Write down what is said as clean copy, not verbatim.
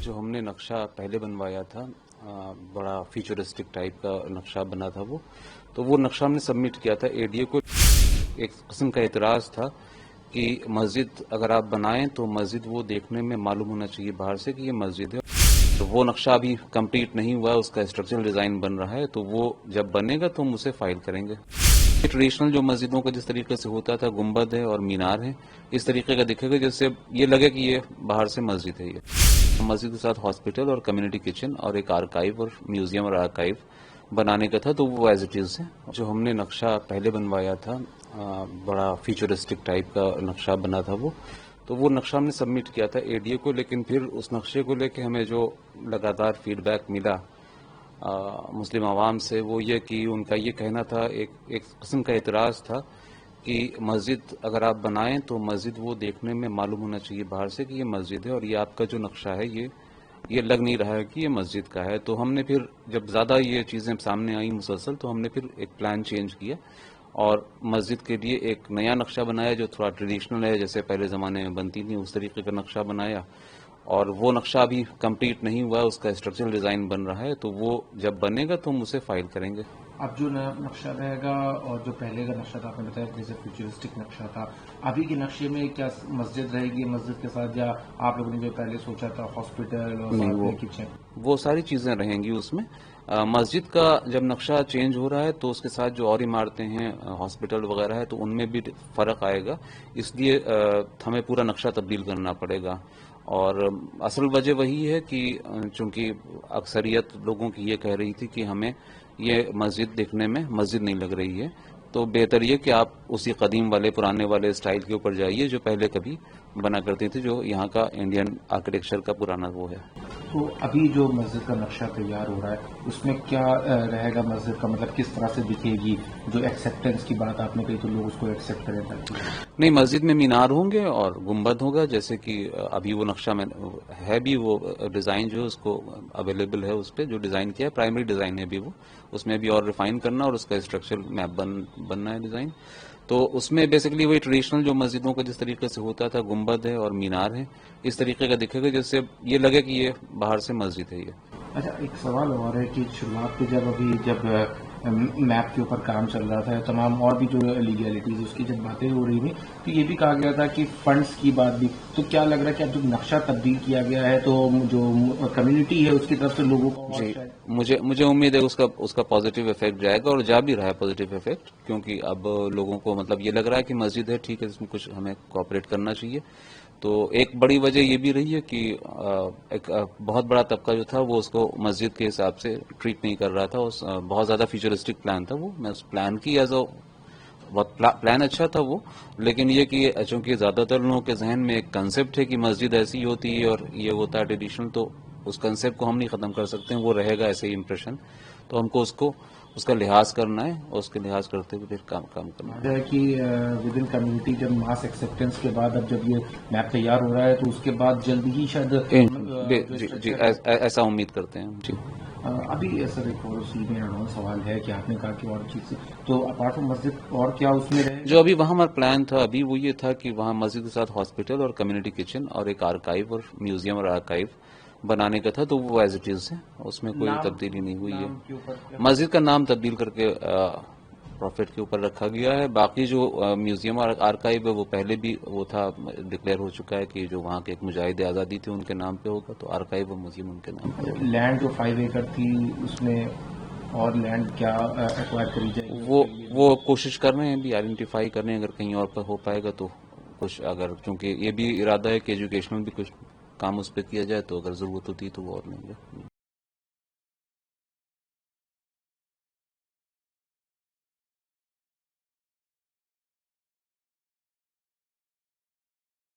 جو ہم نے نقشہ پہلے بنوایا تھا بڑا فیوچرسٹک ٹائپ کا نقشہ بنا تھا وہ نقشہ ہم نے سبمٹ کیا تھا اے ڈی اے کو. ایک قسم کا اعتراض تھا کہ مسجد اگر آپ بنائیں تو مسجد وہ دیکھنے میں معلوم ہونا چاہیے باہر سے کہ یہ مسجد ہے. تو وہ نقشہ ابھی کمپلیٹ نہیں ہوا، اس کا اسٹرکچرل ڈیزائن بن رہا ہے، تو وہ جب بنے گا تو ہم اسے فائل کریں گے. ٹریڈیشنل جو مسجدوں کا جس طریقے سے ہوتا تھا، گنبد ہے اور مینار ہے، اس طریقے کا دکھے گا جیسے یہ لگے کہ یہ باہر سے مسجد ہے. یہ مسجد کے ساتھ ہاسپٹل اور کمیونٹی کچن اور ایک آرکائیو اور میوزیم اور آرکائیو بنانے کا تھا، تو وہ ایز اٹ از ہے. جو ہم نے نقشہ پہلے بنوایا تھا بڑا فیوچرسٹک ٹائپ کا نقشہ بنا تھا تو وہ نقشہ ہم نے سبمٹ کیا تھا اے ڈی اے کو. لیکن پھر اس نقشے کو لے کے ہمیں جو لگاتار فیڈ بیک ملا مسلم عوام سے، وہ یہ کہ ان کا یہ کہنا تھا، ایک قسم کا اعتراض تھا کہ مسجد اگر آپ بنائیں تو مسجد وہ دیکھنے میں معلوم ہونا چاہیے باہر سے کہ یہ مسجد ہے، اور یہ آپ کا جو نقشہ ہے یہ لگ نہیں رہا ہے کہ یہ مسجد کا ہے. تو ہم نے پھر جب زیادہ یہ چیزیں سامنے آئیں مسلسل، تو ہم نے پھر ایک پلان چینج کیا اور مسجد کے لیے ایک نیا نقشہ بنایا جو تھوڑا ٹریڈیشنل ہے، جیسے پہلے زمانے میں بنتی تھی اس طریقے کا نقشہ بنایا. اور وہ نقشہ ابھی کمپلیٹ نہیں ہوا، اس کا اسٹرکچرل ڈیزائن بن رہا ہے، تو وہ جب بنے گا تو ہم اسے فائل کریں گے. اب جو نیا نقشہ رہے گا اور جو پہلے کا نقشہ تھا، آپ نے بتایا جیسے فیوچرسٹک نقشہ تھا، ابھی کے نقشے میں کیا مسجد رہے گی مسجد کے ساتھ، یا آپ لوگوں نے جو پہلے سوچا تھا ہاسپٹل اور کچن؟ وہ ساری چیزیں رہیں گی اس میں. مسجد کا جب نقشہ چینج ہو رہا ہے تو اس کے ساتھ جو اور عمارتیں ہیں، ہاسپٹل وغیرہ ہے، تو ان میں بھی فرق آئے گا، اس لیے ہمیں پورا نقشہ تبدیل کرنا پڑے گا. اور اصل وجہ وہی ہے کہ چونکہ اکثریت لوگوں کی یہ کہہ رہی تھی کہ ہمیں یہ مسجد دیکھنے میں مسجد نہیں لگ رہی ہے، تو بہتر یہ کہ آپ اسی قدیم والے پرانے والے اسٹائل کے اوپر جائیے جو پہلے کبھی بنا کرتے تھے، جو یہاں کا انڈین آرکیٹیکچر کا پرانا وہ ہے. تو ابھی جو مسجد کا نقشہ تیار ہو رہا ہے اس میں کیا رہے گا مسجد کا، مطلب کس طرح سے دکھے گی؟ جو ایکسیپٹنس کی بات آپ نے کہی تو لوگ اس کو ایکسیپٹ کریں تاکہ نہیں، مسجد میں مینار ہوں گے اور گنبد ہوگا، جیسے کہ ابھی وہ نقشہ میں ہے بھی، وہ ڈیزائن جو اس کو اویلیبل ہے، اس پہ جو ڈیزائن کیا ہے پرائمری ڈیزائن ہے بھی، وہ اس میں بھی اور ریفائن کرنا اور اس کا اسٹرکچر میپ بننا ہے ڈیزائن. تو اس میں بیسیکلی وہی ٹریڈیشنل جو مسجدوں کا جس طریقے سے ہوتا تھا، گنبد ہے اور مینار ہے، اس طریقے کا دکھے گا جیسے یہ لگے کہ یہ باہر سے مسجد ہے. یہ اچھا، ایک سوال اور ہے کہ شروعات پہ جب میپ کے اوپر کام چل رہا تھا، تمام اور بھی جو لیگیلٹیز اس کی جب باتیں ہو رہی تھیں، تو یہ بھی کہا گیا تھا کہ فنڈز کی بات بھی، تو کیا لگ رہا ہے کہ اب جب نقشہ تبدیل کیا گیا ہے تو جو کمیونٹی ہے اس کی طرف سے لوگوں کو جی، مجھے امید ہے اس کا پازیٹیو افیکٹ جائے گا، اور جا بھی رہا ہے پازیٹیو افیکٹ، کیونکہ اب لوگوں کو مطلب یہ لگ رہا ہے کہ مسجد ہے، ٹھیک ہے، اس میں کچھ ہمیں کوآپریٹ کرنا چاہیے. تو ایک بڑی وجہ یہ بھی رہی ہے کہ ایک بہت بڑا طبقہ جو تھا وہ اس کو مسجد کے حساب سے ٹریٹ نہیں کر رہا تھا. بہت زیادہ فیوچرسٹک پلان تھا وہ، میں اس پلان کی پلان اچھا تھا وہ، لیکن یہ کہ چونکہ زیادہ تر لوگوں کے ذہن میں ایک کنسیپٹ ہے کہ مسجد ایسی ہوتی ہے اور یہ ہوتا ہے ٹریڈیشنل، تو اس کنسیپٹ کو ہم نہیں ختم کر سکتے ہیں، وہ رہے گا ایسے ہی امپریشن. تو ہم کو اس کا لحاظ کرنا ہے اور اس کے لحاظ کرتے ہوئے پھر کام کرنا ہے. کہ ود ان کمیونٹی جب ماس ایکسیپٹنس کے بعد اب جب یہ میپ تیار ہو رہا ہے تو اس کے بعد جلد ہی شاید جی ایسا امید کرتے ہیں. جی ابھی سر ایک اور اسی میں سوال ہے کہ آپ نے کہا کہ اور چیز، تو اپارٹ فرام مسجد اور کیا اس میں رہے؟ جو ابھی وہاں ہمارا پلان تھا ابھی وہ یہ تھا کہ وہاں مسجد کے ساتھ ہاسپٹل اور کمیونٹی کچن اور ایک آرکائیو اور میوزیم اور آرکائیو بنانے کا تھا، تو وہ ایز اٹ از ہے، اس میں کوئی تبدیلی نہیں ہوئی ہے. مسجد کا نام تبدیل کر کے پروفٹ کے اوپر رکھا گیا ہے. باقی جو میوزیم اور آرکائیو ہے وہ پہلے بھی وہ تھا، ڈکلیئر ہو چکا ہے کہ جو وہاں کے ایک مجاہد آزادی تھے ان کے نام پہ ہوگا، تو آرکائیو اور میوزیم ان کے نام پہ. لینڈ جو 5 ایکڑ تھی اس میں اور لینڈ کیا ایکوائر کری جائے؟ وہ کوشش کر رہے ہیں، بھی آئیڈینٹیفائی کر رہے ہیں، اگر کہیں اور پر ہو پائے گا تو کچھ، اگر چونکہ یہ بھی ارادہ ہے کہ ایجوکیشنل بھی کچھ کام اس پہ کیا جائے، تو اگر ضرورت ہوتی ہے تو وہ اور لیں گے.